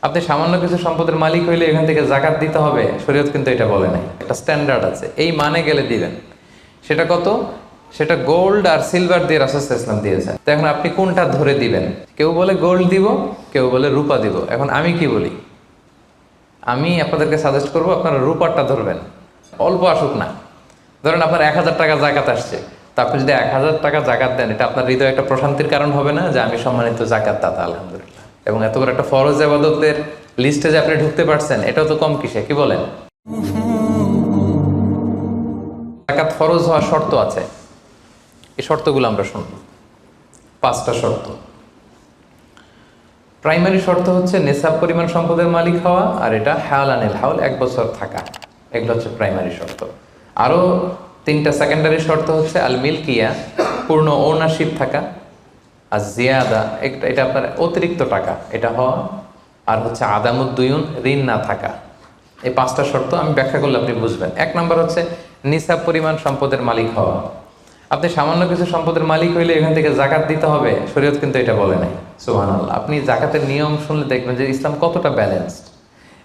আপনি সামান্য কিছু সম্পদের মালিক হইলে এখান থেকে জাকাত দিতে হবে, শরীয়ত কিন্তু এটা বলে নাই। একটা স্ট্যান্ডার্ড আছে, এই মানে গেলে দিবেন। সেটা কত? সেটা গোল্ড আর সিলভার দিয়ে রাসূল সাল্লাল্লাহু আলাইহি ওয়াসাল্লাম দিয়েছেন। তো এখন আপনি কোনটা ধরে দিবেন? কেউ বলে গোল্ড দিব, কেউ বলে রূপা দিব। এখন আমি কি বলি? আমি আপনাদেরকে সাজেস্ট করবো আপনারা রূপারটা ধরবেন। অল্প আসুক না, ধরেন আপনার 1,000 টাকা জাকাত আসছে, তা আপনি যদি 1,000 টাকা জাকাত দেন, এটা আপনার হৃদয়ে একটা প্রশান্তির কারণ হবে না যে আমি সম্মানিত জাকাত দাতা, আলহামদুলিল্লাহ। এবং এত বড় একটা ফরজ ইবাদতের লিস্টে যে আপনি ঢুকতে পারছেন, এটাও তো কম কিসে, কি বলেন? জাকাত ফরজ হওয়ার শর্ত আছে, এই শর্তগুলো আমরা শুনব। 5টা শর্ত। প্রাইমারি শর্ত হচ্ছে নেসাব পরিমাণ সম্পদের মালিক হওয়া, আর এটা হাওলানিল হাওল, 1 বছর থাকা। এগুলো হচ্ছে প্রাইমারি শর্ত। আরও 3টা সেকেন্ডারি শর্ত হচ্ছে আল মিলকিয়া, পূর্ণ ওনারশিপ থাকা, আর জিয়াদা, এটা আপনার অতিরিক্ত টাকা এটা হওয়া, আর হচ্ছে আদামুদ্দুয়ুন, ঋণ না থাকা। এই 5টা শর্ত আমি ব্যাখ্যা করলে আপনি বুঝবেন। 1 নম্বর হচ্ছে নিসাব পরিমাণ সম্পদের মালিক হওয়া। আপনি সামান্য কিছু সম্পদের মালিক হইলে এখান থেকে জাকাত দিতে হবে, শরীয়ত কিন্তু এটা বলে নাই। সুবহানাল্লাহ। আপনি জাকাতের নিয়ম শুনলে দেখবেন যে ইসলাম কতটা ব্যালেন্সড।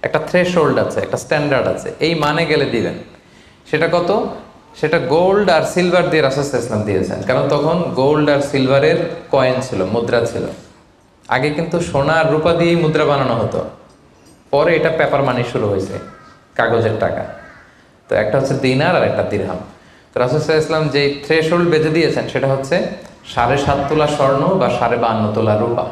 একটা থ্রেশহোল্ড আছে, একটা স্ট্যান্ডার্ড আছে, এই মানে গেলে দিবেন। সেটা কত? সেটা গোল্ড আর সিলভার দিয়ে রাসূল সাল্লাল্লাহু আলাইহি ওয়াসাল্লাম দিয়েছেন। কারণ তখন গোল্ড আর সিলভারের কয়েন ছিল, মুদ্রা ছিল। আগে কিন্তু সোনা আর রূপা দিয়েই মুদ্রা বানানো হতো, পরে এটা পেপার মানি শুরু হয়েছে, কাগজের টাকা। তো একটা হচ্ছে দিনার আর একটা দিরহাম। তো রাসূল সাল্লাল্লাহু আলাইহি ওয়াসাল্লাম যে থ্রেশহোল্ড বেঁধে দিয়েছেন সেটা হচ্ছে 7.5 তোলা স্বর্ণ বা 52.5 তোলা রূপা।